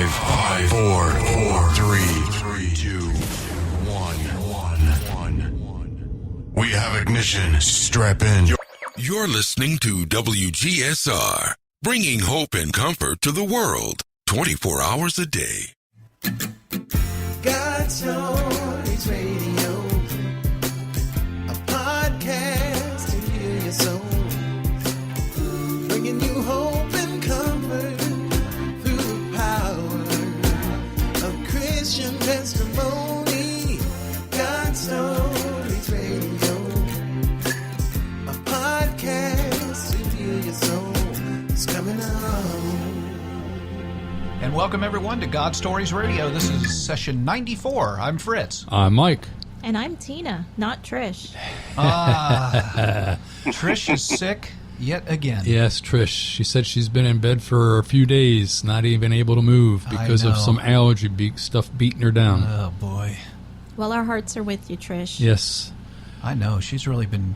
5, 4, 3, 2, 1. We have ignition. Strap in. You're listening to WGSR, bringing hope and comfort to the world 24 hours a day. God Stories Radio, a podcast to heal your soul, bringing you hope and comfort through the power of Christian testimony. God Stories Radio, a podcast to heal your soul, is coming on. And welcome, everyone, to God Stories Radio. This is session 94. I'm Fritz. I'm Mike. And I'm Tina, not Trish. Trish is sick yet again. Yes, Trish. She said she's been in bed for a few days, not even able to move because of some allergy stuff beating her down. Oh, boy. Well, our hearts are with you, Trish. Yes. I know. She's really been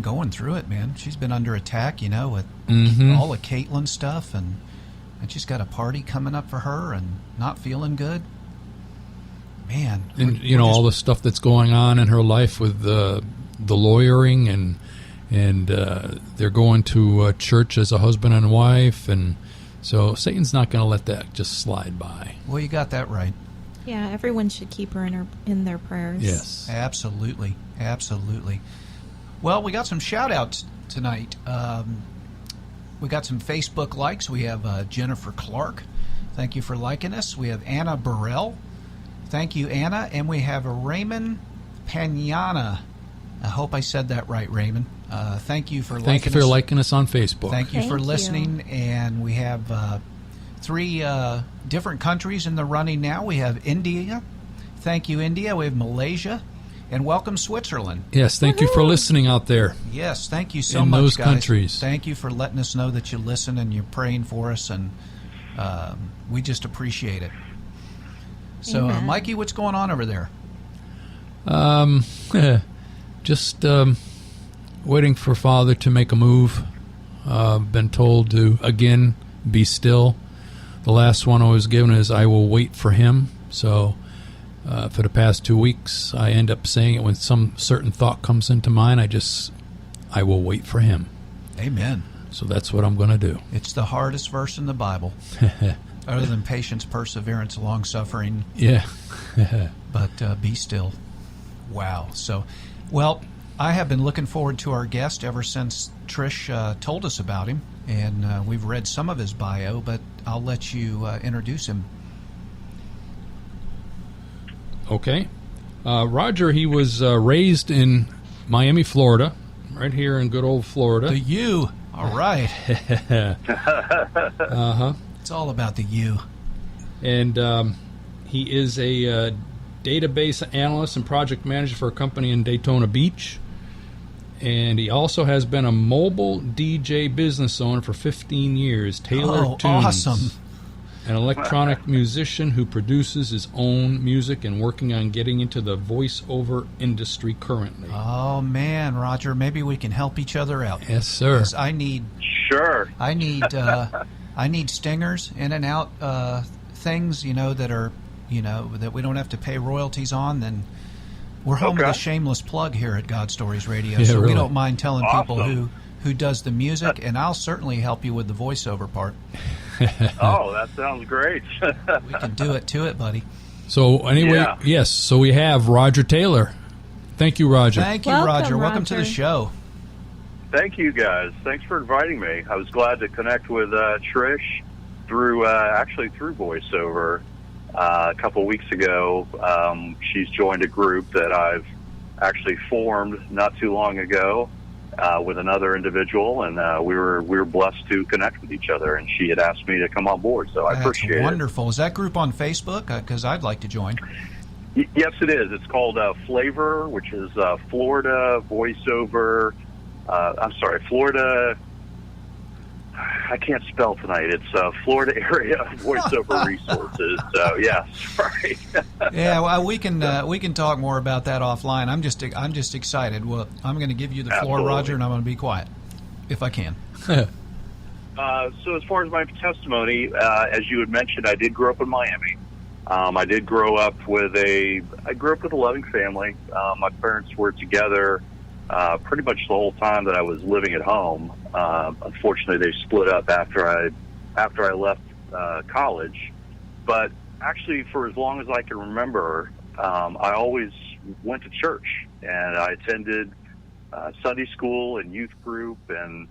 going through it, man. She's been under attack, with all the Caitlin stuff, and she's got a party coming up for her and not feeling good. Man. And, all the stuff that's going on in her life with the lawyering and they're going to church as a husband and wife. And so Satan's not going to let that just slide by. Well, you got that right. Yeah, everyone should keep her in their prayers. Yes. Absolutely. Absolutely. Well, we got some shout-outs tonight. We got some Facebook likes. We have Jennifer Clark. Thank you for liking us. We have Anna Burrell. Thank you, Anna. And we have a Raymond Panyana. I hope I said that right, Raymond. Thank you for liking us. Thank you for liking us on Facebook. Thank you for Thank listening. you. And we have 3 different countries in the running now. We have India. Thank you, India. We have Malaysia. And welcome, Switzerland. Yes, thank you for listening out there. Yes, thank you so in much, those guys. countries. Thank you for letting us know that you listen and you're praying for us, and we just appreciate it. So, Amen. Mikey, what's going on over there? Just waiting for Father to make a move. Been told to, again, be still. The last one I was given is, I will wait for him. So for the past 2 weeks, I end up saying it when some certain thought comes into mind. I will wait for him. Amen. So that's what I'm going to do. It's the hardest verse in the Bible, other than patience, perseverance, long-suffering. Yeah. But be still. Wow. So, well, I have been looking forward to our guest ever since Trish told us about him, and we've read some of his bio, but I'll let you introduce him. Okay. Roger, he was raised in Miami, Florida, right here in good old Florida. The U. All right. Uh-huh. It's all about the U. And he is a database analyst and project manager for a company in Daytona Beach. And he also has been a mobile DJ business owner for 15 years. Taylor Tunes. Awesome. An electronic musician who produces his own music and working on getting into the voiceover industry currently. Oh, man, Roger, maybe we can help each other out. Yes, sir. 'Cause I need stingers, in and out things, that are, that we don't have to pay royalties on. Then we're home with a shameless plug here at God Stories Radio. Yeah, so really. we don't mind telling people who does the music, and I'll certainly help you with the voiceover part. Oh, that sounds great. We can do it to it, buddy. So anyway, Yeah. yes, so we have Roger Taylor. Thank you, Roger. Thank you, Welcome, Roger. Welcome to the Roger. show. Thank you, guys. Thanks for inviting me. I was glad to connect with Trish through voiceover a couple weeks ago. She's joined a group that I've actually formed not too long ago with another individual, and we were blessed to connect with each other. And she had asked me to come on board, so I appreciate That's wonderful. Is that group on Facebook? Because I'd like to join. it. Yes, it is. It's called Flavor, which is Florida Voiceover. Florida. I can't spell tonight. It's Florida Area Voiceover Resources. So yeah, sorry. Yeah, well, we can talk more about that offline. I'm just excited. Well, I'm going to give you the floor, Absolutely. Roger, and I'm going to be quiet if I can. So as far as my testimony, as you had mentioned, I did grow up in Miami. I did grow up I grew up with a loving family. My parents were together pretty much the whole time that I was living at home. Unfortunately, they split up after I left college. But actually, for as long as I can remember, I always went to church, and I attended Sunday school and youth group and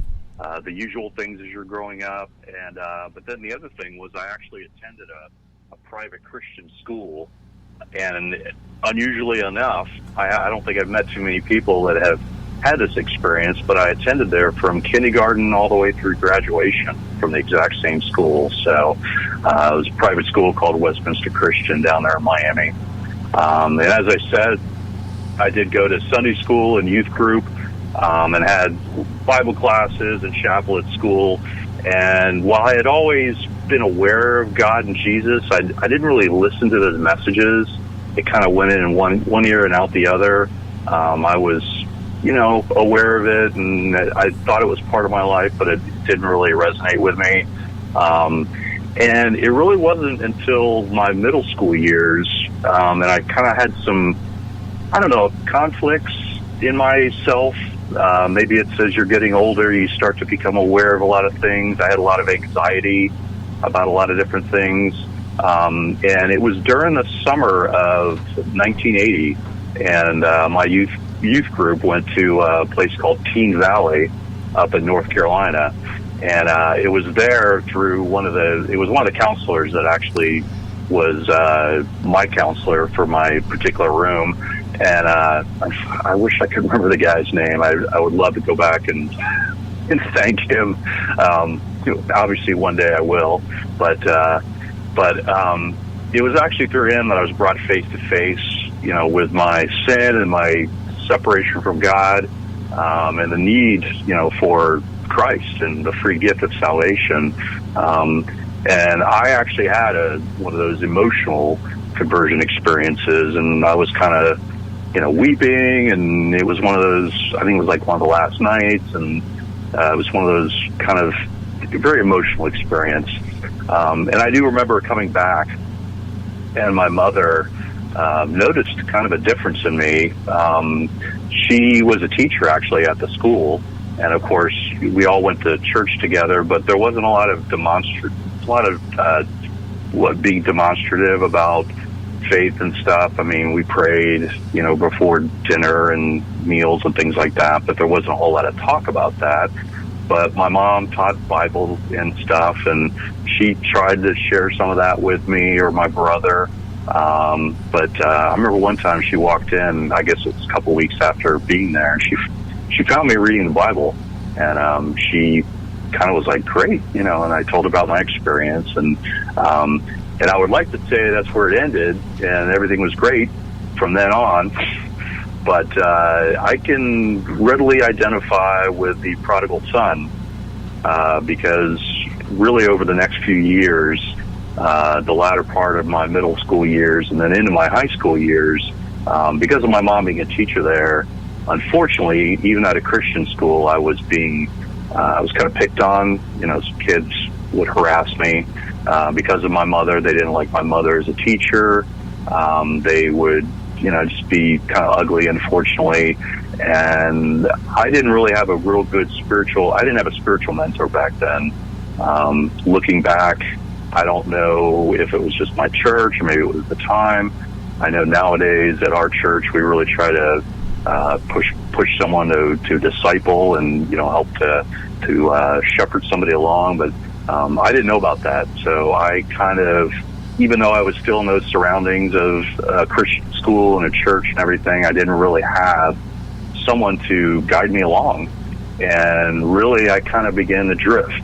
the usual things as you're growing up. And but then the other thing was I actually attended a private Christian school. And unusually enough, I don't think I've met too many people that have had this experience, but I attended there from kindergarten all the way through graduation from the exact same school. So it was a private school called Westminster Christian down there in Miami. And as I said, I did go to Sunday school and youth group and had Bible classes and chapel at school. And while I had always been aware of God and Jesus, I didn't really listen to those messages. It kind of went in one ear and out the other. I was, aware of it, and I thought it was part of my life, but it didn't really resonate with me. And it really wasn't until my middle school years, and I kind of had some, conflicts in myself. Maybe it's as you're getting older, you start to become aware of a lot of things. I had a lot of anxiety about a lot of different things. And it was during the summer of 1980, and my youth group went to a place called Teen Valley up in North Carolina. And it was there through one of the counselors that actually was my counselor for my particular room. And I wish I could remember the guy's name. I would love to go back and thank him. Obviously, one day I will. But it was actually through him that I was brought face to face, with my sin and my separation from God, and the need, for Christ and the free gift of salvation. And I actually had one of those emotional conversion experiences, and I was kind of, weeping, and it was one of those, I think it was like one of the last nights, and it was one of those kind of very emotional experience. And I do remember coming back, and my mother noticed kind of a difference in me. She was a teacher actually at the school, and of course we all went to church together, but there wasn't a lot of being demonstrative about faith and stuff. I mean, we prayed, before dinner and meals and things like that, but there wasn't a whole lot of talk about that. But my mom taught Bible and stuff, and she tried to share some of that with me or my brother. But I remember one time she walked in, I guess it was a couple weeks after being there, and she found me reading the Bible, and she kind of was like, great, and I told her about my experience, and I would like to say that's where it ended, and everything was great from then on. But I can readily identify with the prodigal son, because really over the next few years, the latter part of my middle school years and then into my high school years, because of my mom being a teacher there, unfortunately, even at a Christian school, I was kind of picked on. Some kids would harass me because of my mother. They didn't like my mother as a teacher. They would just be kind of ugly, unfortunately. And I didn't really have a real good I didn't have a spiritual mentor back then. Looking back, I don't know if it was just my church or maybe it was the time. I know nowadays at our church, we really try to push someone to disciple and, help to shepherd somebody along. But I didn't know about that. So I kind of, even though I was still in those surroundings of a Christian school and a church and everything, I didn't really have someone to guide me along. And really, I kind of began to drift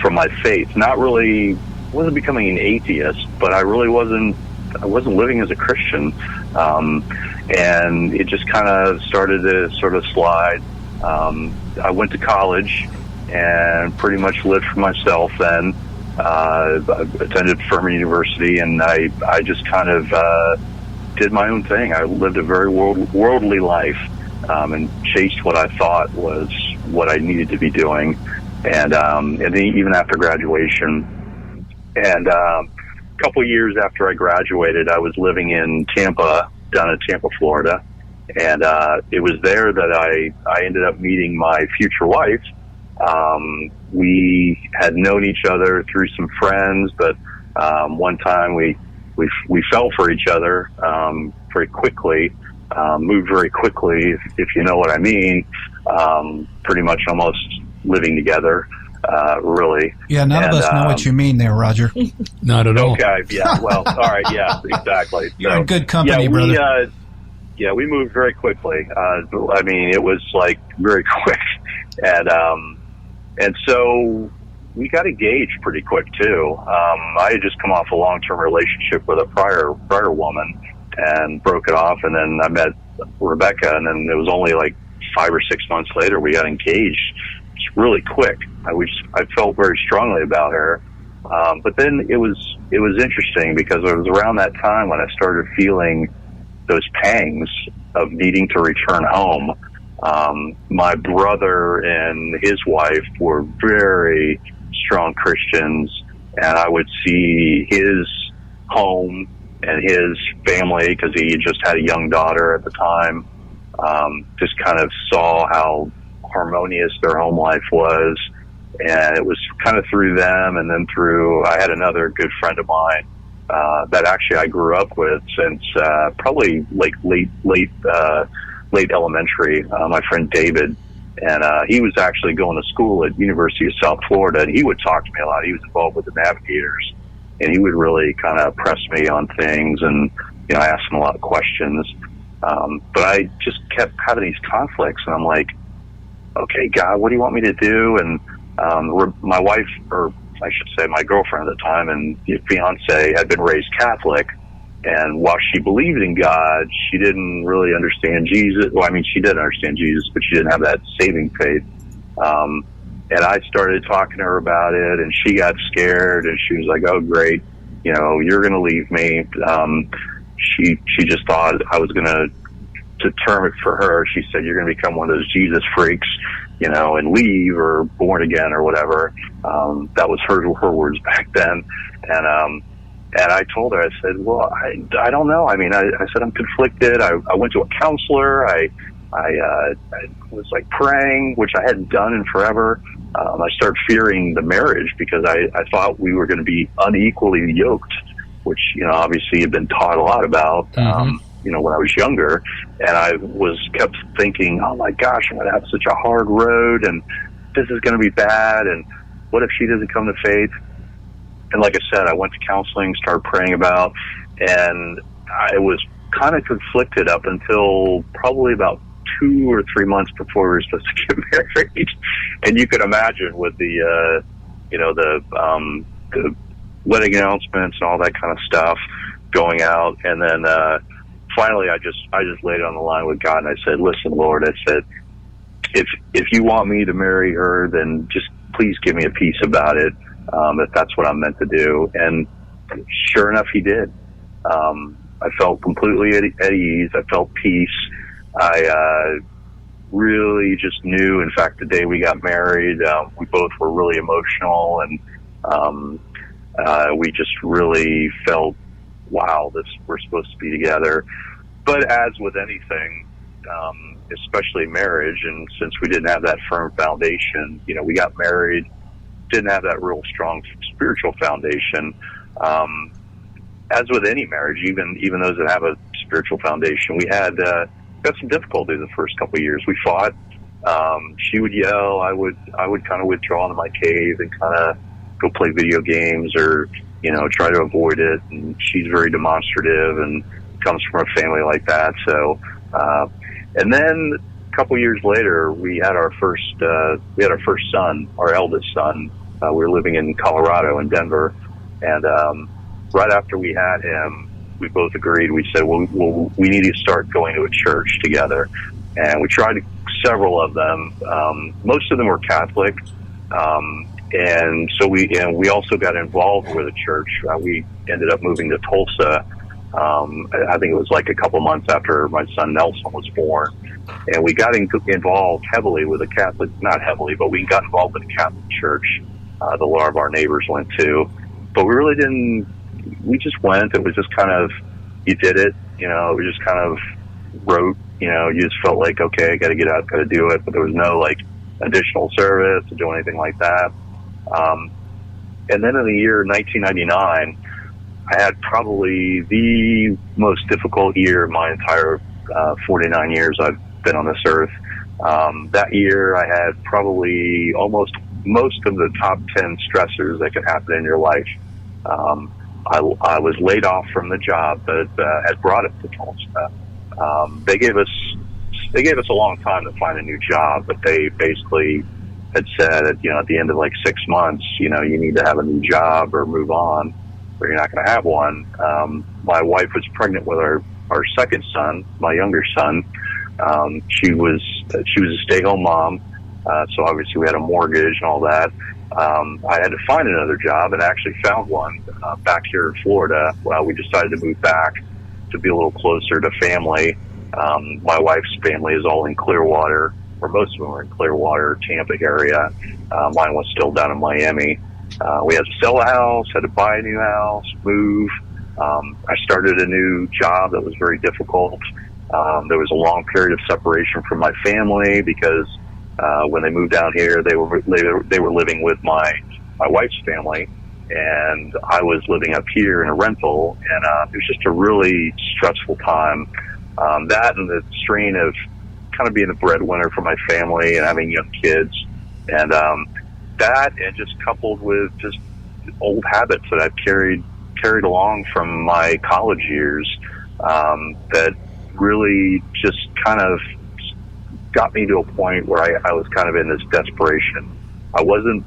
from my faith. Wasn't becoming an atheist, but I really wasn't living as a Christian. And it just kind of started to sort of slide. I went to college and pretty much lived for myself then. I attended Furman University, and I just kind of did my own thing. I lived a very worldly life and chased what I thought was what I needed to be doing. and then even after graduation. And a couple years after I graduated, I was living in Tampa, down in Tampa, Florida, and it was there that I ended up meeting my future wife. We had known each other through some friends, but one time we fell for each other very quickly, moved very quickly, if you know what I mean, pretty much almost living together, really. Yeah, none of us know what you mean there, Roger. Not at all. Okay, yeah, well, all right, yeah, exactly. You're in good company, yeah, brother. We moved very quickly. I mean, it was like very quick, and so we got engaged pretty quick too. I had just come off a long-term relationship with a prior woman and broke it off, and then I met Rebecca, and then it was only like 5 or 6 months later we got engaged. It's really quick. I felt very strongly about her, but then it was interesting because it was around that time when I started feeling those pangs of needing to return home. My brother and his wife were very strong Christians, and I would see his home and his family, because he just had a young daughter at the time, just kind of saw how harmonious their home life was. And it was kind of through them, and then through, I had another good friend of mine that actually I grew up with since probably like late elementary, my friend David. And he was actually going to school at University of South Florida, and he would talk to me a lot. He was involved with the Navigators, and he would really kind of press me on things, and I asked him a lot of questions. But I just kept having these conflicts, and I'm like, okay, God, what do you want me to do? And my wife, or I should say my girlfriend at the time, and fiance had been raised Catholic. And while she believed in God, she didn't really understand Jesus. Well, I mean, she did understand Jesus, but she didn't have that saving faith. And I started talking to her about it, and she got scared, and she was like, oh, great, you're going to leave me. She just thought I was going to term it for her. She said, you're going to become one of those Jesus freaks, and leave, or born again, or whatever. That was her words back then. And I told her, I said, well, I don't know. I mean, I said, I'm conflicted. I went to a counselor. I was like praying, which I hadn't done in forever. I started fearing the marriage because I thought we were going to be unequally yoked, which, obviously had been taught a lot about, when I was younger. And I kept thinking, oh my gosh, I'm going to have such a hard road, and this is going to be bad. And what if she doesn't come to faith? And like I said, I went to counseling, started praying about, and I was kind of conflicted up until probably about 2 or 3 months before we were supposed to get married. And you could imagine with the wedding announcements and all that kind of stuff going out. And then finally, I just laid it on the line with God, and I said, "Listen, Lord," I said, if you want me to marry her, then just please give me a peace about it. If that's what I'm meant to do. And sure enough, he did. I felt completely at ease. I felt peace. I really just knew, in fact, the day we got married, we both were really emotional, and we just really felt, wow, we're supposed to be together. But as with anything, especially marriage, and since we didn't have that firm foundation, we got married, didn't have that real strong spiritual foundation. As with any marriage, even those that have a spiritual foundation, we had got some difficulty the first couple of years. We fought. She would yell. I would kind of withdraw into my cave and kind of go play video games, or try to avoid it. And she's very demonstrative and comes from a family like that. So, and then a couple years later, we had our first son, our eldest son. We were living in Colorado, in Denver, and right after we had him, we both agreed. We said, well, we need to start going to a church together. And we tried several of them. Most of them were Catholic, and so we also got involved with a church. We ended up moving to Tulsa, I think it was like a couple months after my son Nelson was born. And we got involved heavily with a Catholic, not heavily, but we got involved with a Catholic church that a lot of our neighbors went to. But we really didn't, we just went. It was just kind of, you did it, you know, we just kind of wrote, you know, you just felt like, okay, I got to get out, got to do it. But there was no like additional service to do anything like that. And then in the year 1999, I had probably the most difficult year of my entire 49 years I've been on this earth. That year, I had probably almost most of the top 10 stressors that could happen in your life. I was laid off from the job that had brought us to Tulsa. They gave us a long time to find a new job, but they basically had said, at the end of like 6 months, you need to have a new job or move on, or you're not going to have one. My wife was pregnant with our second son, my younger son. She was a stay-home mom, so obviously we had a mortgage and all that. I had to find another job, and I actually found one back here in Florida. We decided to move back to be a little closer to family. My wife's family is all in Clearwater, or most of them are in Clearwater, Tampa area. Mine was still down in Miami. We had to sell a house, had to buy a new house, move. I started a new job that was very difficult. There was a long period of separation from my family because when they moved down here, they were living with my wife's family, and I was living up here in a rental, and it was just a really stressful time. That and the strain of kind of being the breadwinner for my family and having young kids, and that, and just coupled with just old habits that I've carried along from my college years, that really just kind of got me to a point where I was kind of in this desperation. I wasn't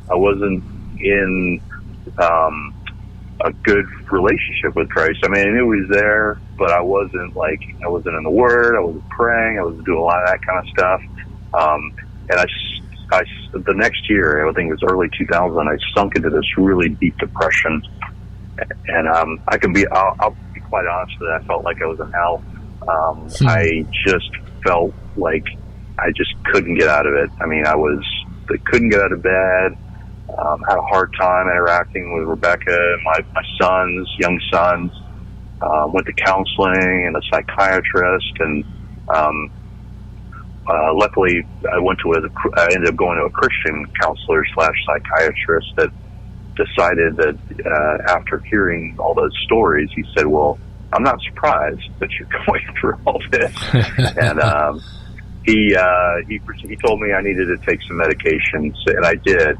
in a good relationship with Christ. I mean, I knew he was there, but I wasn't in the Word. I wasn't praying. I wasn't doing a lot of that kind of stuff. And the next year, I think it was early 2000, I sunk into this really deep depression. And I'll be quite honest with you, I felt like I was in hell. I just felt like I just couldn't get out of it. I mean, I couldn't get out of bed. Had a hard time interacting with Rebecca, my young sons. Went to counseling and a psychiatrist, and luckily I ended up going to a Christian counselor / psychiatrist that decided that after hearing all those stories, he said, "Well, I'm not surprised that you're going through all this." And he told me I needed to take some medications, and I did.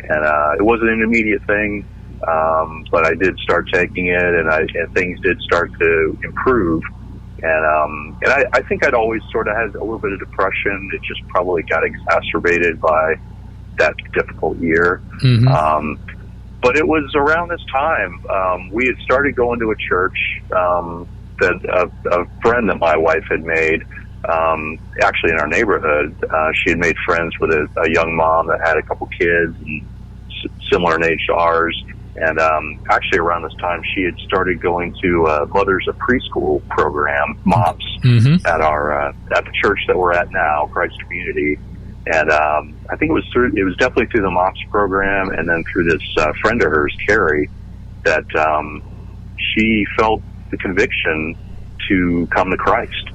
And it wasn't an immediate thing, but I did start taking it, and things did start to improve. And I think I'd always sort of had a little bit of depression. It just probably got exacerbated by that difficult year. Mm-hmm. But it was around this time we had started going to a church that a friend that my wife had made, actually in our neighborhood. She had made friends with a young mom that had a couple kids and similar in age to ours. And actually around this time, she had started going to Mothers of Preschool program, MOPS, mm-hmm. at the church that we're at now, Christ Community. And I think it was definitely through the MOPS program, and then through this friend of hers, Carrie, that she felt the conviction to come to Christ.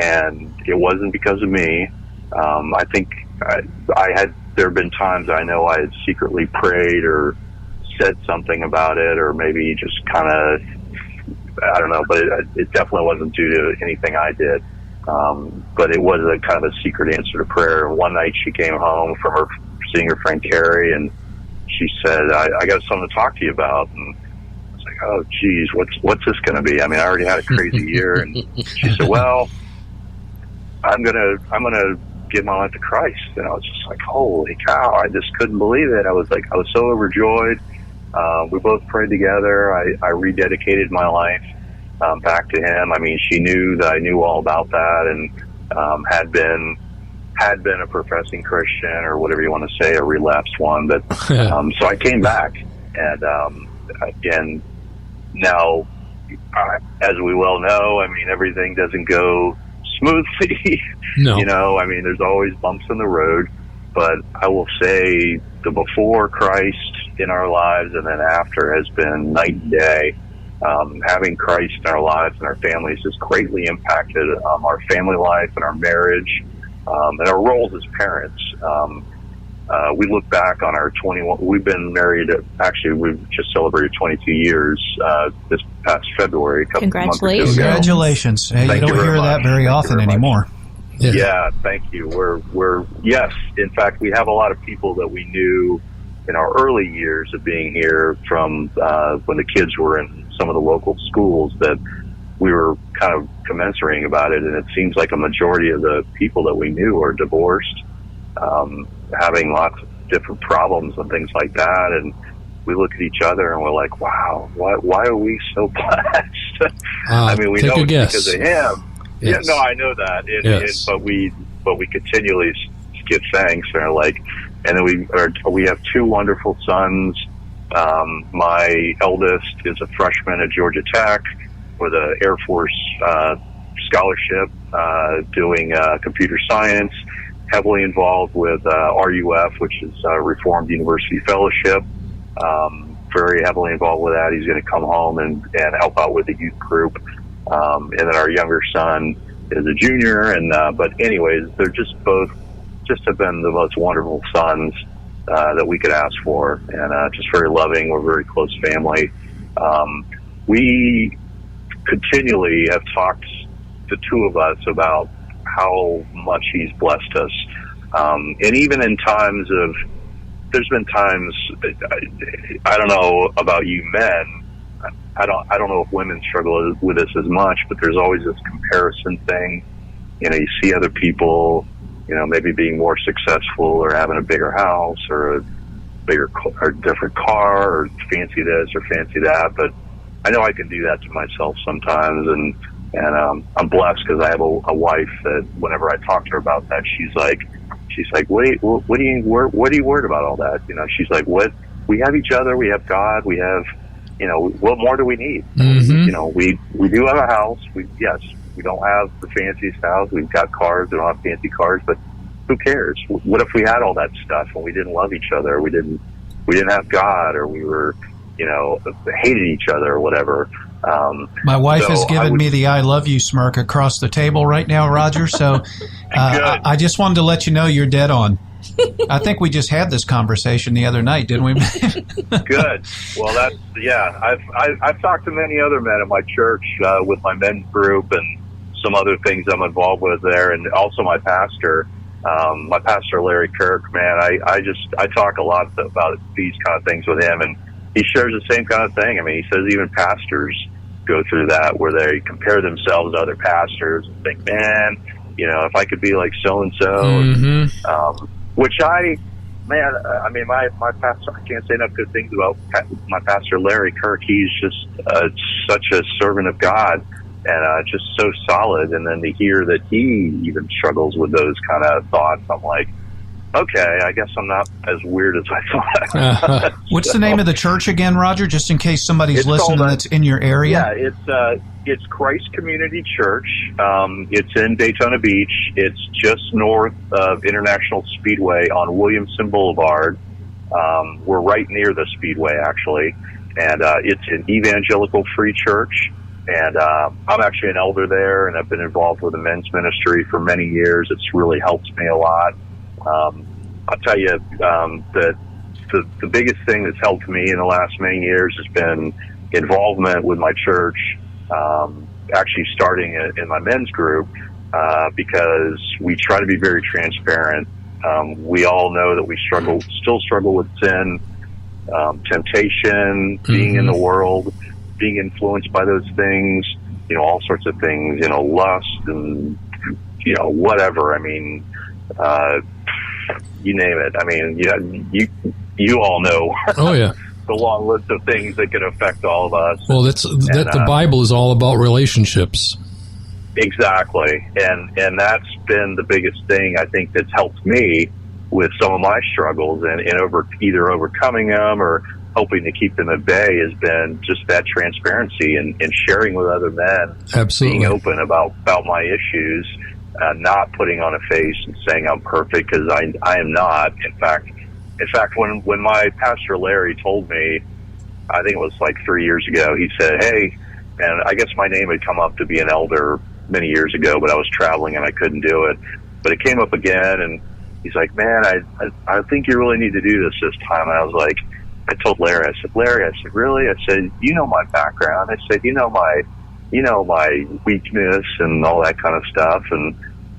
And it wasn't because of me. I think there have been times I know I had secretly prayed or said something about it, or maybe just kind of, I don't know, but it definitely wasn't due to anything I did. But it was a kind of a secret answer to prayer. One night she came home from seeing her friend Carrie, and she said, I got something to talk to you about. And I was like, oh, geez, what's this going to be? I mean, I already had a crazy year. And she said, well, I'm gonna give my life to Christ. And I was just like, holy cow, I just couldn't believe it. I was so overjoyed. We both prayed together. I rededicated my life back to him. I mean, she knew that I knew all about that, and had been a professing Christian, or whatever you want to say, a relapsed one. But so I came back, and again, now as we well know, I mean, everything doesn't go smoothly. No. You know, I mean, there's always bumps in the road, but I will say the before Christ in our lives and then after has been night and day. Having Christ in our lives and our families has greatly impacted our family life and our marriage and our roles as parents. We look back on our 21, we've been married, actually, we've just celebrated 22 years this past February. A couple months ago. Congratulations. Hey, you don't hear that very often anymore. Yeah, thank you. Yes, in fact, we have a lot of people that we knew in our early years of being here from when the kids were in some of the local schools that we were kind of commensurating about it, and it seems like a majority of the people that we knew are divorced, having lots of different problems and things like that, and we look at each other and we're like, wow, why are we so blessed? I mean, we know it's because of him. Yes. Yeah, no, I know that, but we continually give thanks, and are like, and then we have two wonderful sons. My eldest is a freshman at Georgia Tech with an Air Force scholarship, doing computer science, heavily involved with RUF, which is Reformed University Fellowship. Very heavily involved with that. He's going to come home and help out with the youth group. And then our younger son is a junior. But anyways, they're just have been the most wonderful sons that we could ask for, and just very loving. We're a very close family. We continually have talked, the two of us, about how much he's blessed us. And even in times of, there's been times, I don't know about you men, I don't know if women struggle with this as much, but there's always this comparison thing. You know, you see other people, you know, maybe being more successful or having a bigger house or a bigger or different car or fancy this or fancy that. But I know I can do that to myself sometimes, and I'm blessed because I have a wife that whenever I talk to her about that, she's like, what are you worried about all that? You know, she's like, what? We have each other, we have God, we have, you know, what more do we need? Mm-hmm. You know, we do have a house. We don't have the fanciest house. We've got cars. We don't have fancy cars, but who cares? What if we had all that stuff and we didn't love each other? We didn't have God, or we were, you know, hated each other or whatever. My wife has given me the I love you smirk across the table right now, Roger. So I just wanted to let you know you're dead on. I think we just had this conversation the other night, didn't we? Good. Well, I've talked to many other men at my church with my men's group and some other things I'm involved with there, and also my pastor, Larry Kirk. Man, I talk a lot about these kind of things with him, and he shares the same kind of thing. I mean, he says even pastors go through that, where they compare themselves to other pastors and think, man, you know, if I could be like so and so, which I mean, my pastor, I can't say enough good things about my pastor, Larry Kirk. He's just such a servant of God, and just so solid. And then to hear that he even struggles with those kind of thoughts, I'm like, okay, I guess I'm not as weird as I thought. What's the name of the church again, Roger, just in case somebody's listening that's in your area? Yeah, it's Christ Community Church. It's in Daytona Beach. It's just north of International Speedway on Williamson Boulevard. We're right near the Speedway, actually. And it's an evangelical free church. And I'm actually an elder there, and I've been involved with the men's ministry for many years. It's really helped me a lot. I'll tell you that the biggest thing that's helped me in the last many years has been involvement with my church, actually starting in my men's group, because we try to be very transparent. We all know that we still struggle with sin, temptation, being in the world, being influenced by those things, you know, all sorts of things, you know, lust and, you know, whatever. I mean, you name it. I mean, yeah, you all know. Oh yeah, the long list of things that can affect all of us. Well, the Bible is all about relationships. Exactly, and that's been the biggest thing I think that's helped me with some of my struggles and either overcoming them or helping to keep them at bay has been just that transparency and sharing with other men, Absolutely. being open about my issues, not putting on a face and saying I'm perfect, because I am not. In fact, when my pastor Larry told me, I think it was like 3 years ago, he said, "Hey," and I guess my name had come up to be an elder many years ago, but I was traveling and I couldn't do it. But it came up again, and he's like, "Man, I think you really need to do this time." And I was like, I told Larry, I said, "Larry," I said, "Really?" I said, "You know my background." I said, you know my weakness and all that kind of stuff. And,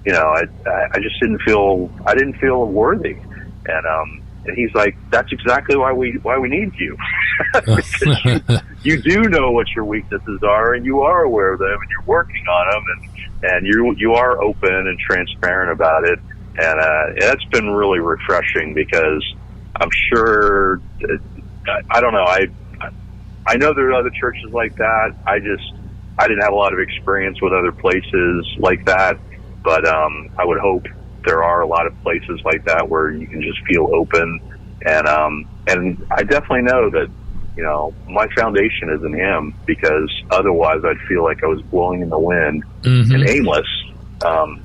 I just didn't feel worthy. And he's like, "That's exactly why we need you." Because you do know what your weaknesses are, and you are aware of them, and you're working on them, and you are open and transparent about it. And that's been really refreshing, because I'm sure, I don't know, I know there are other churches like that. I didn't have a lot of experience with other places like that, but I would hope there are a lot of places like that where you can just feel open. And I definitely know that, my foundation is in Him, because otherwise I'd feel like I was blowing in the wind and aimless.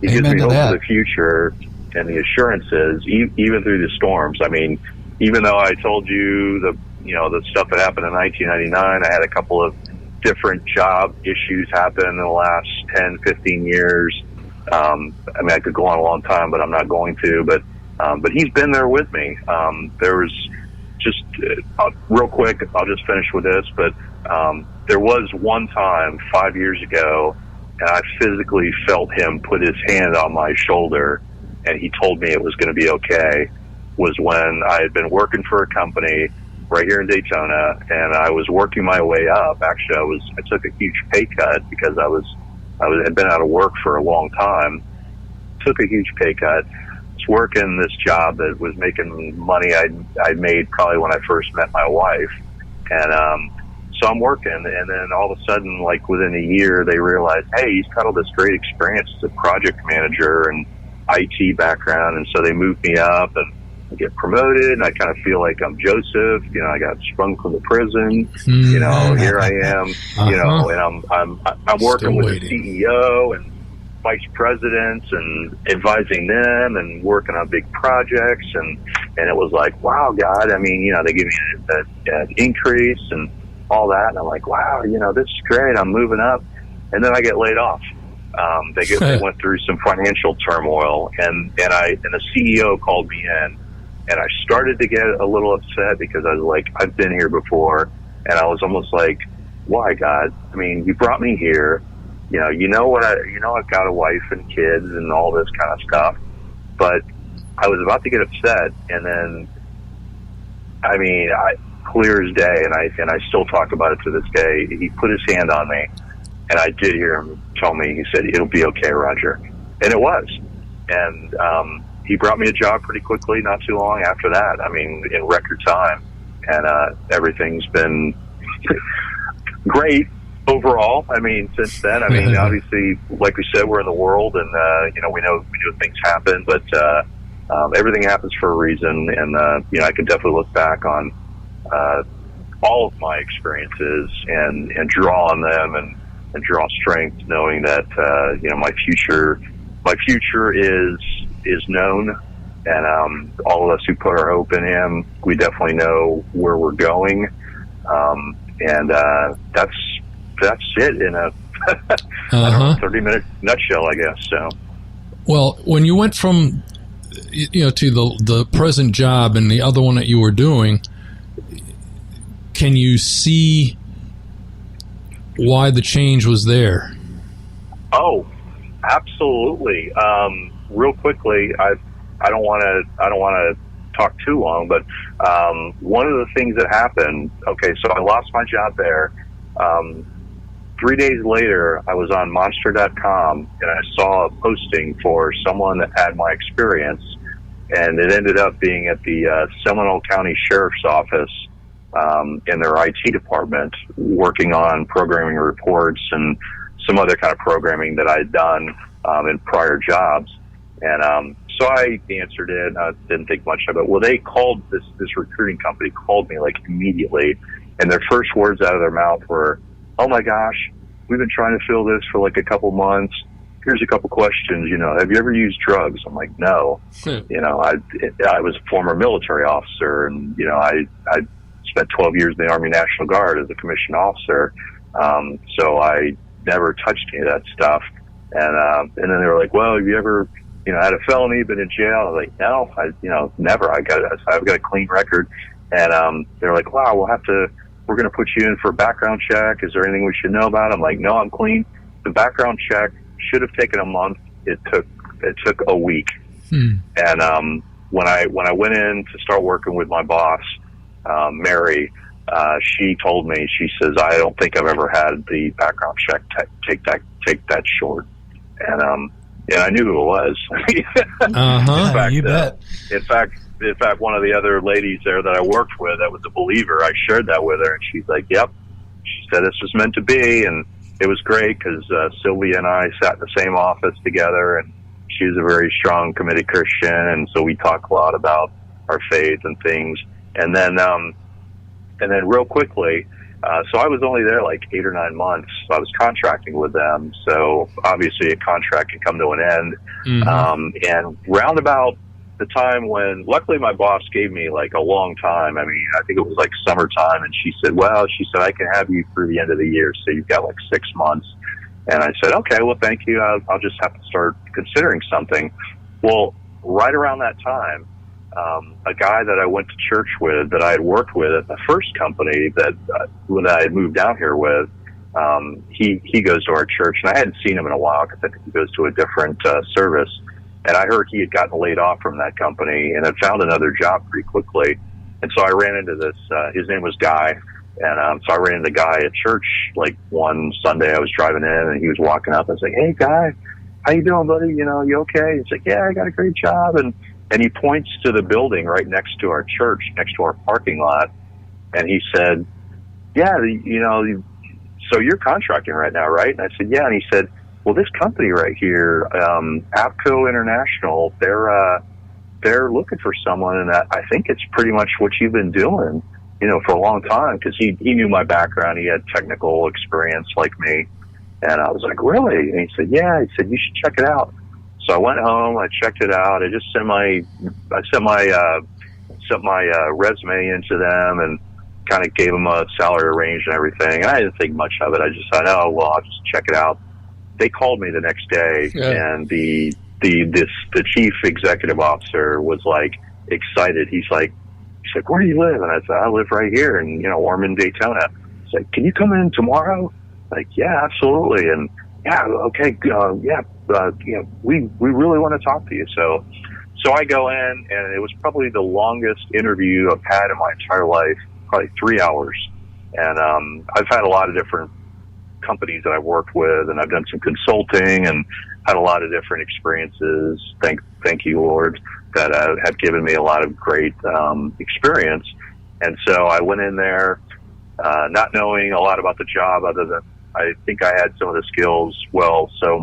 He gives me hope for the future and the assurances, even through the storms. I mean, even though I told you the stuff that happened in 1999, I had a couple of different job issues happen in the last 10, 15 years. I mean, I could go on a long time, but I'm not going to. But He's been there with me. There was just real quick, I'll just finish with this. But there was one time 5 years ago, and I physically felt Him put His hand on my shoulder, and He told me it was going to be okay. Was when I had been working for a company right here in Daytona, and I was working my way up. Actually, I took a huge pay cut because had been out of work for a long time. Took a huge pay cut. Was working this job that was making money I'd made probably when I first met my wife, and so I'm working, and then all of a sudden, like within a year, they realized, hey, he's got all this great experience as a project manager and IT background, and so they moved me up, and I get promoted, and I kind of feel like I'm Joseph. I got sprung from the prison. Here I am. And I'm working with the CEO and vice presidents and advising them and working on big projects, and it was like, wow, God. I mean, they give me an increase and all that, and I'm like, wow, this is great. I'm moving up, and then I get laid off. They went through some financial turmoil, and the CEO called me in. And I started to get a little upset, because I was like, I've been here before, and I was almost like, why, God? I mean, you brought me here. I've got a wife and kids and all this kind of stuff. But I was about to get upset, and then, I mean, clear as day, and I still talk about it to this day. He put His hand on me, and I did hear Him tell me. He said, "It'll be okay, Roger," and it was. And He brought me a job pretty quickly, not too long after that. I mean, in record time. And everything's been great overall. I mean, since then, I mean, obviously, like we said, we're in the world, and, we know things happen, but everything happens for a reason. And, I can definitely look back on all of my experiences and draw on them and draw strength, knowing that, my future is known, and all of us who put our hope in Him, we definitely know where we're going, and that's it in a 30-minute nutshell, I guess. So, well, when you went from to the present job and the other one that you were doing, can you see why the change was there? Oh, absolutely. Real quickly, I don't want to talk too long, but one of the things that happened. Okay, so I lost my job there. 3 days later, I was on Monster.com, and I saw a posting for someone that had my experience, and it ended up being at the Seminole County Sheriff's Office in their IT department, working on programming reports and some other kind of programming that I had done in prior jobs. And So I answered it. Didn't think much of it. Well, they called this recruiting company called me like immediately, and their first words out of their mouth were, "Oh my gosh, we've been trying to fill this for like a couple months. Here's a couple questions. Have you ever used drugs?" I'm like, "No." I was a former military officer, and I spent 12 years in the Army National Guard as a commissioned officer. So I never touched any of that stuff. And then they were like, "Well, have you ever had a felony, been in jail?" I was like, "No, never. I've got a clean record." And they're like, "Wow, we're going to put you in for a background check. Is there anything we should know about?" I'm like, "No, I'm clean." The background check should have taken a month. It took a week. And when I went in to start working with my boss, Mary, she told me, she says, "I don't think I've ever had the background check take that short." And I knew who it was. You bet. In fact, one of the other ladies there that I worked with, that was a believer, I shared that with her, and she's like, "Yep." She said this was meant to be, and it was great because Sylvia and I sat in the same office together, and she was a very strong, committed Christian, and so we talk a lot about our faith and things. And then real quickly, so I was only there like 8 or 9 months. So I was contracting with them. So obviously a contract can come to an end. And round about the time when, luckily my boss gave me like a long time. I mean, I think it was like summertime, and she said, "I can have you through the end of the year. So you've got like 6 months." And I said, "Okay, well, thank you. I'll just have to start considering something." Well, right around that time, a guy that I went to church with, that I had worked with at the first company that when I had moved down here with, he goes to our church, and I hadn't seen him in a while because I think he goes to a different service. And I heard he had gotten laid off from that company and had found another job pretty quickly. And so I ran into this. His name was Guy. And so I ran into the guy at church like one Sunday. I was driving in, and he was walking up. I was like, "Hey, Guy, how you doing, buddy? You okay?" He's like, "Yeah, I got a great job." And he points to the building right next to our church, next to our parking lot. And he said, "Yeah, so you're contracting right now, right?" And I said, "Yeah." And he said, "Well, this company right here, APCO International, they're looking for someone, and I think it's pretty much what you've been doing, for a long time," because he knew my background. He had technical experience like me. And I was like, "Really?" And he said, "Yeah." He said, "You should check it out." So I went home, I checked it out. I just sent my resume into them and kind of gave them a salary range and everything. And I didn't think much of it. I just thought, "Oh, well, I'll just check it out." They called me the next day, and the chief executive officer was like excited. He's like, "Where do you live?" And I said, "I live right here in Ormond, Daytona." He's like, "Can you come in tomorrow?" Like, "Yeah, absolutely." And "Yeah, okay, we really want to talk to you." So I go in, and it was probably the longest interview I've had in my entire life, probably 3 hours. And I've had a lot of different companies that I've worked with, and I've done some consulting and had a lot of different experiences. Thank you, Lord, that have given me a lot of great experience. And so I went in there not knowing a lot about the job, other than I think I had some of the skills well. So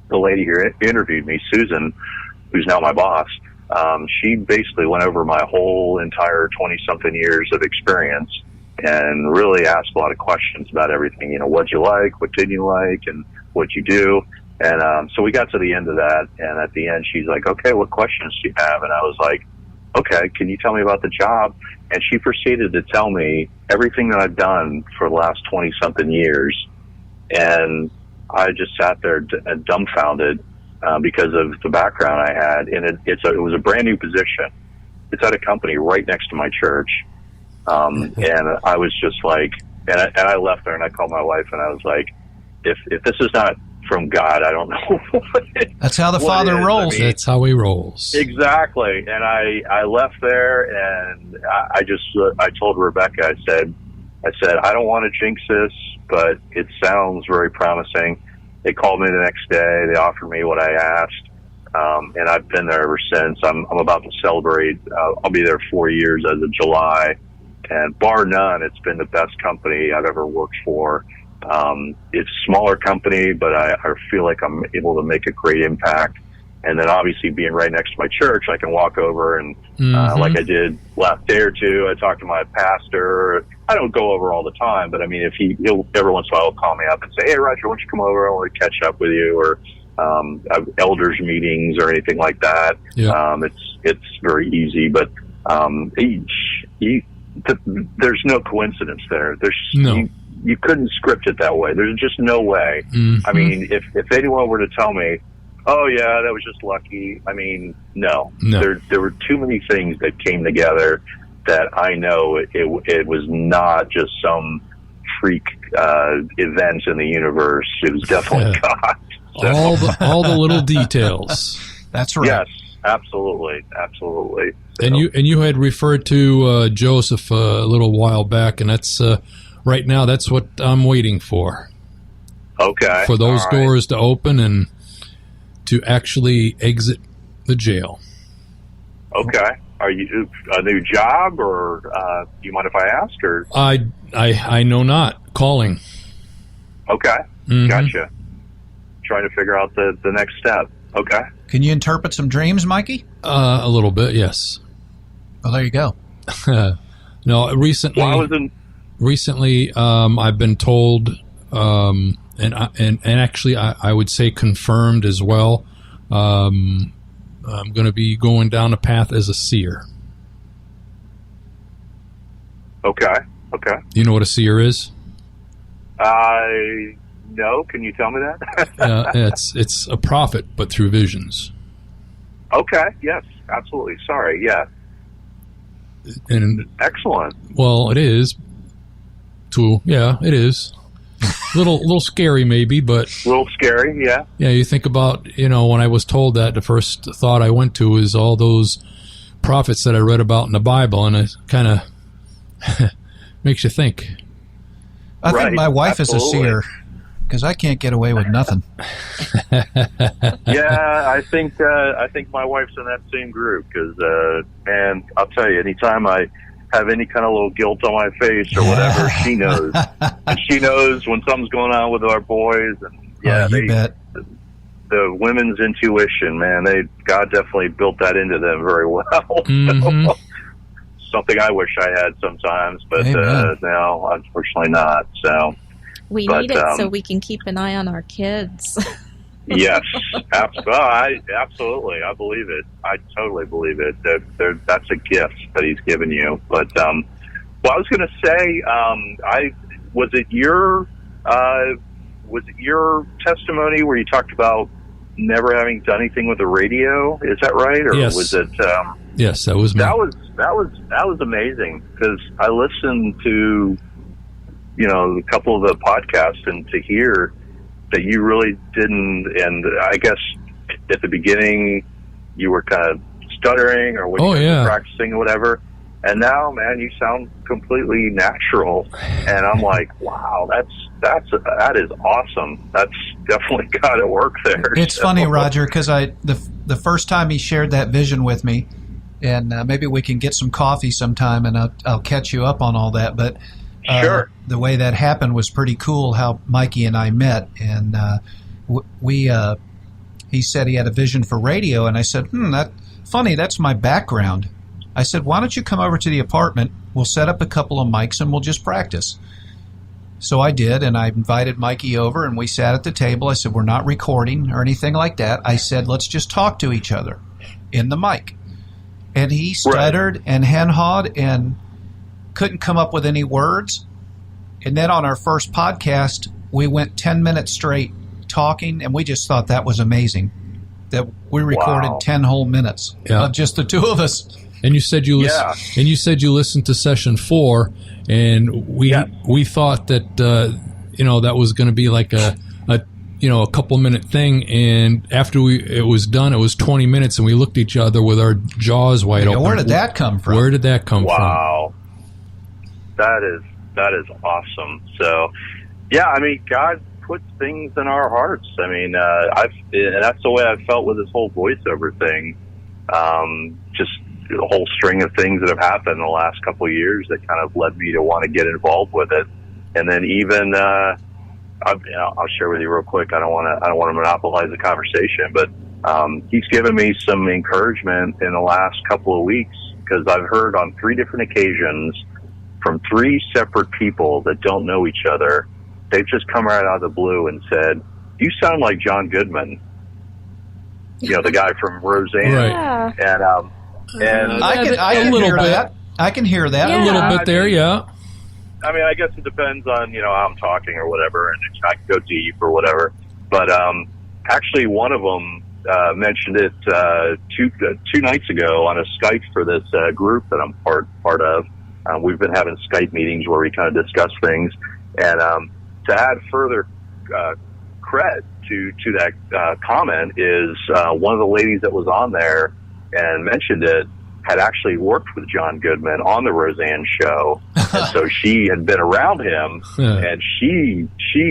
the lady here interviewed me, Susan, who's now my boss. She basically went over my whole entire 20-something years of experience and really asked a lot of questions about everything. What'd you like? What didn't you like? And what'd you do? And so we got to the end of that. And at the end, she's like, "Okay, what questions do you have?" And I was like, "Okay, can you tell me about the job?" And she proceeded to tell me everything that I've done for the last 20-something years. And I just sat there dumbfounded because of the background I had. And it was a brand new position. It's at a company right next to my church. And I was just like, and I left there, and I called my wife, and I was like, if this is not from God, I don't know what That's how the Father rolls. I mean, that's how he rolls. Exactly. And I left there, and I told Rebecca, I said, "I don't want to jinx this, but it sounds very promising." They called me the next day. They offered me what I asked. And I've been there ever since. I'm about to celebrate. I'll be there 4 years as of July. And bar none, it's been the best company I've ever worked for. It's a smaller company, but I feel like I'm able to make a great impact. And then obviously being right next to my church, I can walk over and, like I did last day or two, I talked to my pastor. I don't go over all the time, but I mean, if he'll every once in a while he'll call me up and say, "Hey, Roger, why don't you come over? I want to catch up with you," or elders meetings or anything like that. Yeah. It's very easy, but there's no coincidence there. You couldn't script it that way. There's just no way. I mean, if anyone were to tell me, "Oh yeah, that was just lucky," I mean, no. There were too many things that came together that I know it was not just some freak event in the universe. It was definitely God. So. All the little details. That's right. Yes, absolutely. So, And you had referred to Joseph a little while back, and that's right now. That's what I'm waiting for. Okay. For those all right. doors to open and to actually exit the jail. Okay. Are you a new job, or do you mind if I ask? Or I know not. Calling. okay, gotcha. Trying to figure out the next step. Okay. Can you interpret some dreams, Mikey? A little bit, yes. Well, there you go. No, recently. Well, I was in. Recently, I've been told, and actually, I would say confirmed as well. I'm going to be going down a path as a seer. Okay. You know what a seer is? No. Can you tell me that? It's a prophet, but through visions. Okay. Yes. Absolutely. Sorry. Yeah. And excellent. Well, it is. It is. little scary maybe, but a little scary. Yeah. Yeah. You think about, when I was told that, the first thought I went to is all those prophets that I read about in the Bible, and it kind of makes you think. I think my wife is a seer, because I can't get away with nothing. Yeah, I think my wife's in that same group, because man, I'll tell you, anytime I have any kind of little guilt on my face or whatever, she knows. And she knows when something's going on with our boys. And yeah, you bet. The women's intuition, man, God definitely built that into them very well. Mm-hmm. Something I wish I had sometimes, but no, unfortunately not. So we need it so we can keep an eye on our kids. Yes, absolutely. I believe it. I totally believe it. That's a gift that He's given you. But well, I was going to say, was it your testimony where you talked about never having done anything with the radio? Is that right, or yes. Was it? Yes, that was me. That was amazing, because I listened to a couple of the podcasts, and to hear that you really didn't, and I guess at the beginning you were kind of stuttering or when you were practicing or whatever, and now, man, you sound completely natural, and I'm like, wow, that is awesome. That's definitely God at work there. It's funny, Roger, because the first time he shared that vision with me, and maybe we can get some coffee sometime, and I'll catch you up on all that, but sure. The way that happened was pretty cool, how Mikey and I met. And he said he had a vision for radio, and I said, that's my background. I said, why don't you come over to the apartment, we'll set up a couple of mics, and we'll just practice. So I did, and I invited Mikey over, and we sat at the table. I said, we're not recording or anything like that. I said, let's just talk to each other in the mic. And he stuttered and hen-hawed and couldn't come up with any words. And then on our first podcast, we went 10 minutes straight talking, and we just thought that was amazing, that we recorded 10 whole minutes of just the two of us. And you said you listened to session 4, and we thought that that was going to be like a couple minute thing, and after it was done, it was 20 minutes, and we looked at each other with our jaws wide open. Where did that come from? Wow. That is awesome. So, yeah, I mean, God puts things in our hearts. I mean, and that's the way I've felt with this whole voiceover thing. Just a whole string of things that have happened in the last couple of years that kind of led me to want to get involved with it. And then even, I'll share with you real quick. I don't want to monopolize the conversation, but he's given me some encouragement in the last couple of weeks, because I've heard on 3 different occasions from 3 separate people that don't know each other. They've just come right out of the blue and said, "You sound like John Goodman." You know, the guy from Roseanne. Right. Yeah. And I can little hear bit. that. I can hear that. Yeah. A little bit there, yeah. I mean, I guess it depends on, how I'm talking or whatever, and I can go deep or whatever. But actually, one of them mentioned it two nights ago on a Skype for this group that I'm part of. We've been having Skype meetings where we kind of discuss things. And to add further cred to that comment is one of the ladies that was on there and mentioned it had actually worked with John Goodman on the Roseanne show. And so she had been around him, and she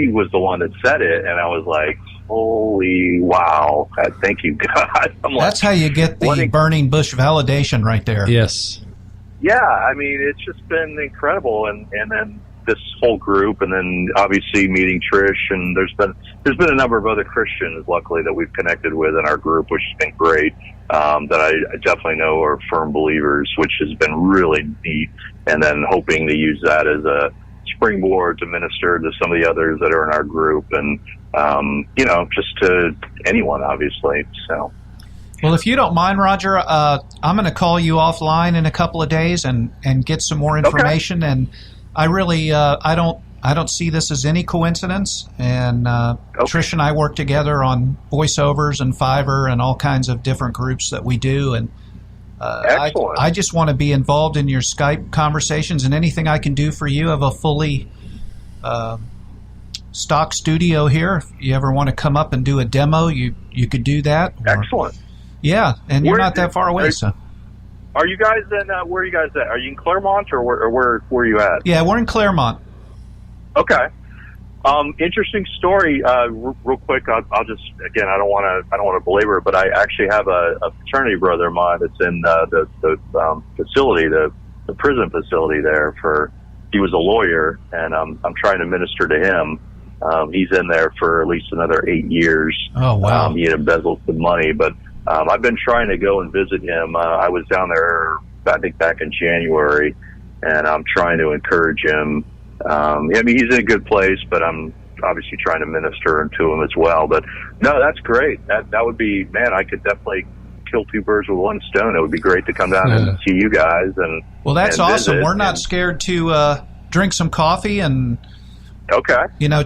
was the one that said it. And I was like, holy wow. Thank you, God. That's how you get the burning bush validation right there. Yes. Yeah, I mean, it's just been incredible. And then this whole group, and then obviously meeting Trish, and there's been a number of other Christians, luckily, that we've connected with in our group, which has been great, that I definitely know are firm believers, which has been really neat, and then hoping to use that as a springboard to minister to some of the others that are in our group, and, just to anyone, obviously, so. Well, if you don't mind, Roger, I'm going to call you offline in a couple of days and get some more information. Okay. And I really, I don't see this as any coincidence. And Trish and I work together on voiceovers and Fiverr and all kinds of different groups that we do. And I just want to be involved in your Skype conversations, and anything I can do for you. I have a fully stock studio here. If you ever want to come up and do a demo, you could do that. Excellent. Yeah, and you're not that far away, so. Are you guys in, where are you guys at? Are you in Claremont, or where are you at? Yeah, we're in Claremont. Okay. Interesting story, real quick. I'll just, again, I don't want to belabor it, but I actually have a fraternity brother of mine that's in the facility, the prison facility there he was a lawyer, and I'm trying to minister to him. He's in there for at least another 8 years. Oh, wow. He had embezzled some money, but I've been trying to go and visit him. I was down there, I think, back in January, and I'm trying to encourage him. I mean, he's in a good place, but I'm obviously trying to minister to him as well. But no, that's great. That would be, man, I could definitely kill 2 birds with 1 stone. It would be great to come down and see you guys. Well, that's awesome. We're not scared to drink some coffee and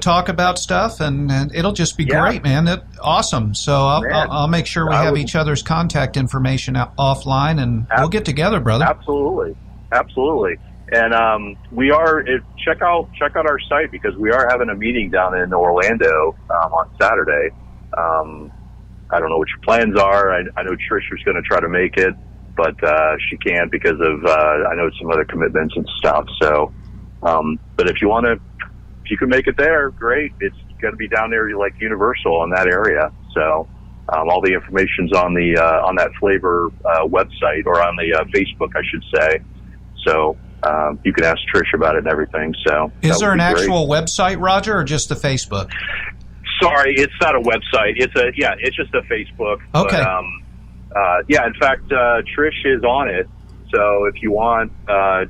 talk about stuff, and it'll just be great, man. Awesome. So I'll make sure we have each other's contact information offline, and we'll get together, brother. Absolutely. And check out our site, because we are having a meeting down in Orlando on Saturday. I don't know what your plans are. I know Trish was going to try to make it, but she can't because of I know some other commitments and stuff. So, but if you can make it there, great. It's going to be down there like Universal in that area. So all the information's on on that Flavor website, or on the Facebook, I should say. So you can ask Trish about it and everything. So is there an actual website, Roger, or just the Facebook? Sorry, it's not a website. It's just a Facebook. Okay. But, in fact, Trish is on it. So if you want,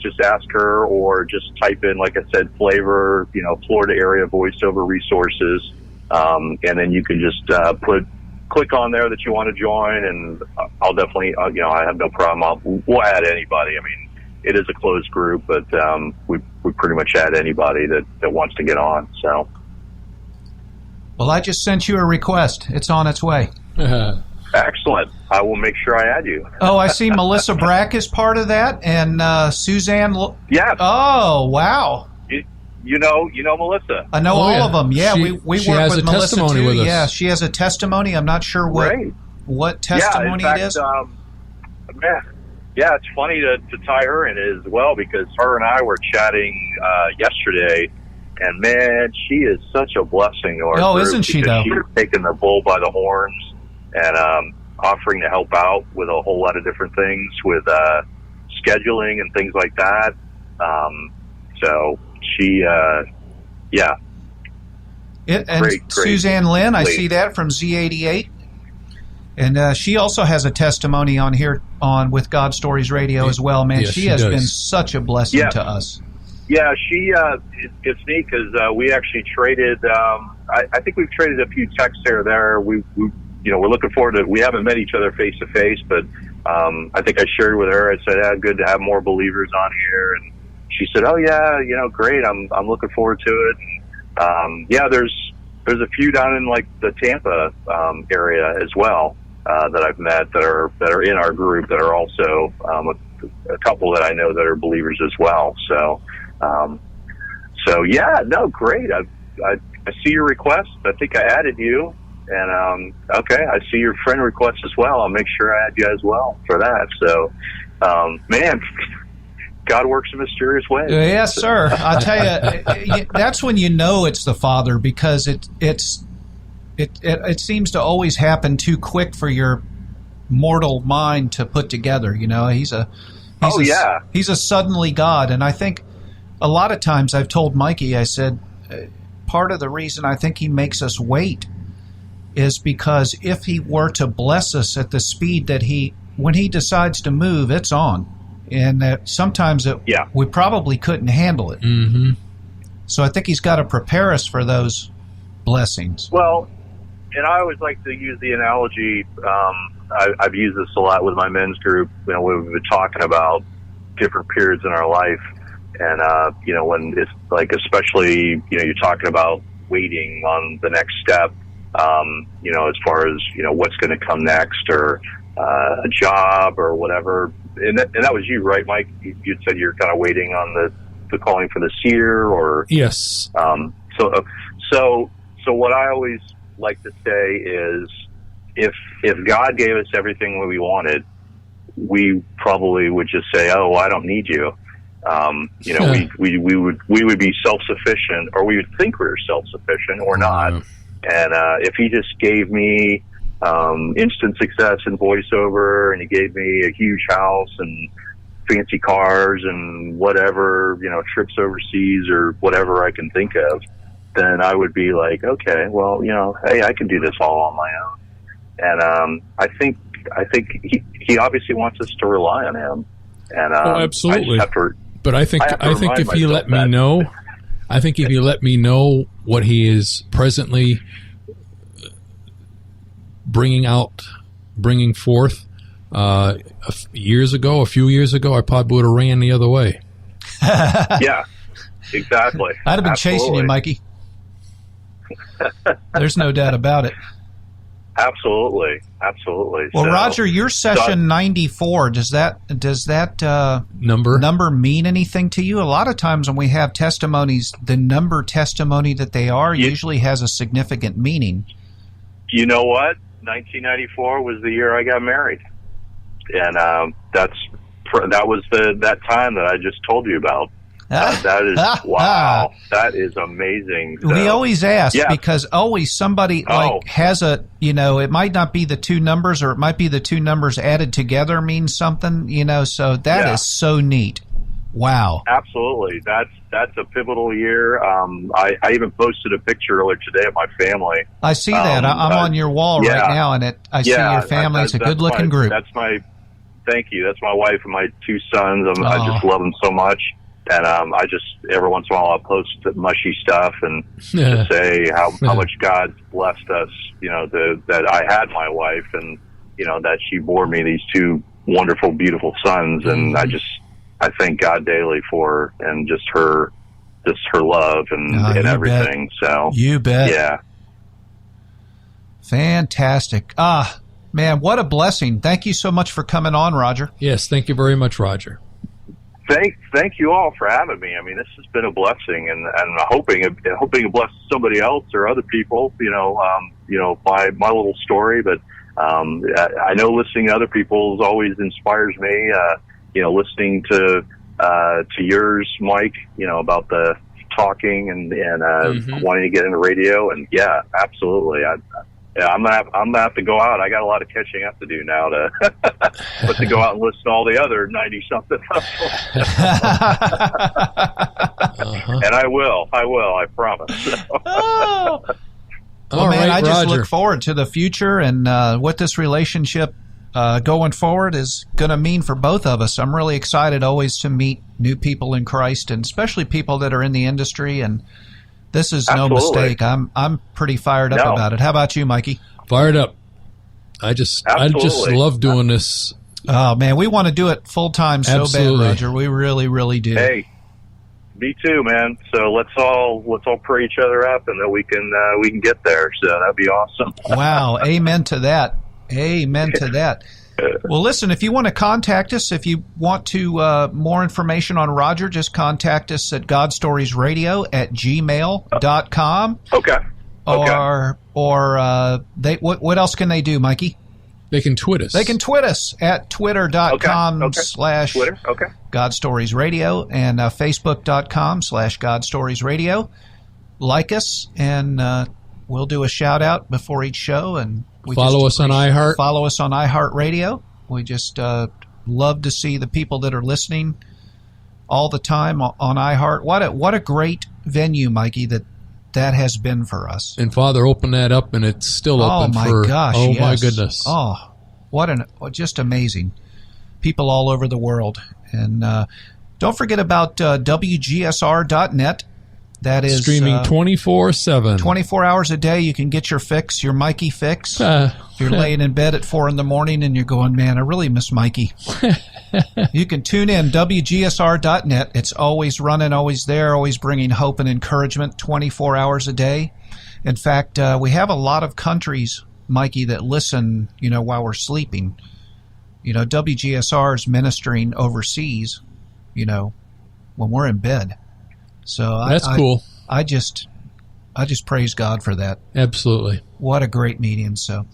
just ask her, or just type in, like I said, Flavor, Florida area voiceover resources, and then you can just click on there that you want to join, and I'll definitely, I have no problem. We'll add anybody. I mean, it is a closed group, but we pretty much add anybody that wants to get on. So. Well, I just sent you a request. It's on its way. Excellent. I will make sure I add you. Oh, I see Melissa Brack is part of that, and Suzanne. Yeah. Oh, wow. You know Melissa. I know all of them. Yeah, we work with Melissa too. With us. Yeah, she has a testimony. I'm not sure what testimony it is. Yeah, it's funny to tie her in as well, because her and I were chatting yesterday. And, man, she is such a blessing to our group. Oh, isn't she, though? She's taking the bull by the horns and offering to help out with a whole lot of different things, with scheduling and things like that. So she, great, great Suzanne Lynn, I see that from Z88. And she also has a testimony on here on with God Stories Radio as well, man. Yes, she has does. been such a blessing to us. Yeah, it's neat because we actually traded. I think we've traded a few texts here or there. We're looking forward to. We haven't met each other face to face, but I think I shared with her. I said, good to have more believers on here, and she said, oh yeah, great. I'm looking forward to it. And, there's a few down in like the Tampa area as well that I've met that are in our group that are also a couple that I know that are believers as well. So great. I see your request. I think I added you, and I see your friend request as well. I'll make sure I add you as well for that. So, man, God works in mysterious ways. Yes, sir. I'll tell you, that's when you know it's the Father, because it seems to always happen too quick for your mortal mind to put together. He's a suddenly God, and I think a lot of times I've told Mikey, I said, part of the reason I think he makes us wait is because if he were to bless us at the speed that when he decides to move, it's on. And that sometimes we probably couldn't handle it. Mm-hmm. So I think he's got to prepare us for those blessings. Well, and I always like to use the analogy, I've used this a lot with my men's group, when we've been talking about different periods in our life. And, when it's like, especially, you're talking about waiting on the next step, as far as, what's going to come next, or a job or whatever. And that was you, right, Mike? You said you're kind of waiting on the calling for this year, or yes. So what I always like to say is, if God gave us everything we wanted, we probably would just say, "Oh, I don't need you." We would be self-sufficient, or we would think we were self-sufficient, or not. And if He just gave me instant success in voiceover, and He gave me a huge house and fancy cars and whatever, trips overseas or whatever I can think of, then I would be like, okay, well, hey, I can do this all on my own. And I think he obviously wants us to rely on Him. And absolutely. But I think if you let me know what He is presently bringing forth, a few years ago, I probably would have ran the other way. Yeah, exactly. I'd have been chasing you, Mikey. There's no doubt about it. Absolutely. Well, Roger, your session 94, does that number mean anything to you? A lot of times when we have testimonies, the number testimony that they are usually has a significant meaning. You know what? 1994 was the year I got married, and that was that time that I just told you about. That is wow. That is amazing. So, we always ask because always somebody has a, it might not be the two numbers, or it might be the two numbers added together means something, so that is so neat. Wow. Absolutely. That's a pivotal year. I even posted a picture earlier today of my family. I see that. I'm on your wall right now, and I see your family. It's a good-looking group. Thank you. That's my wife and my two sons. I just love them so much. And I just, every once in a while, I'll post mushy stuff and to say how much God's blessed us, that I had my wife, and, that she bore me these two wonderful, beautiful sons. And I thank God daily for her, and just her love and everything. Bet. So you bet. Yeah. Fantastic. Man, what a blessing. Thank you so much for coming on, Roger. Yes, thank you very much, Roger. Thank you all for having me. I mean, this has been a blessing, and I'm hoping it blesses somebody else or other people. My little story, but I know listening to other people's always inspires me. Listening to yours, Mike. About the talking and wanting to get into radio, and absolutely. I'm gonna have to go out. I got a lot of catching up to do now to go out and listen to all the other 90-something. And I will. I promise. Well, All man, right, I just Roger. look forward to the future and what this relationship going forward is going to mean for both of us. I'm really excited always to meet new people in Christ, and especially people that are in the industry. And this is no Absolutely. mistake. I'm pretty fired up No. about it. How about you, Mikey? Fired up. I just Absolutely. love doing this. Oh man, we want to do it full time so Absolutely. bad, Roger. We really, really do. Hey, me too, man. So let's all pray each other up, and then we can get there. So that'd be awesome. Wow, amen to that. Amen to that. Well, listen, if you want to contact us, if you want to more information on Roger, just contact us at godstoriesradio@gmail.com. Okay. What else can they do, Mikey? They can tweet us. They can tweet us at twitter.com Okay. slash Twitter. Okay. God Stories Radio and facebook.com slash God Stories Radio. Like us, and we'll do a shout out before each show. And we Follow us on iHeart. Follow us on iHeartRadio. We just love to see the people that are listening all the time on iHeart. What a great venue, Mikey, that has been for us. And Father opened that up, and it's still open my for. gosh! Oh yes. my goodness! Oh, just amazing. People all over the world, and don't forget about WGSR.net. That is Streaming 24/7. 24 hours a day. You can get your fix, your Mikey fix. If you're laying in bed at 4 a.m. and you're going, man, I really miss Mikey. You can tune in, WGSR.net. It's always running, always there, always bringing hope and encouragement 24 hours a day. In fact, we have a lot of countries, Mikey, that listen, while we're sleeping. WGSR is ministering overseas, when we're in bed. So That's cool. I just praise God for that. Absolutely. What a great meeting. So,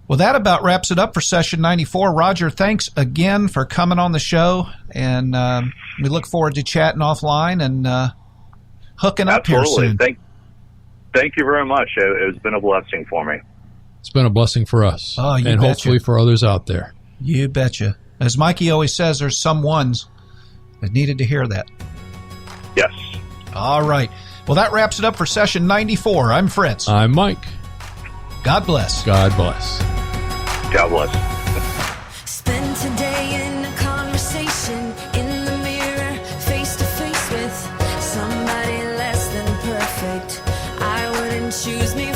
well, that about wraps it up for session 94. Roger, thanks again for coming on the show, and we look forward to chatting offline and hooking up here Absolutely. soon. Thank you very much. It's been a blessing for me. It's been a blessing for us, Oh, you and betcha. hopefully for others out there. You betcha. As Mikey always says, there's some ones that needed to hear that. Yes. All right. Well, that wraps it up for session 94. I'm Fritz. I'm Mike. God bless. God bless. God bless. Spend today in a conversation in the mirror, face to face with somebody less than perfect. I wouldn't choose me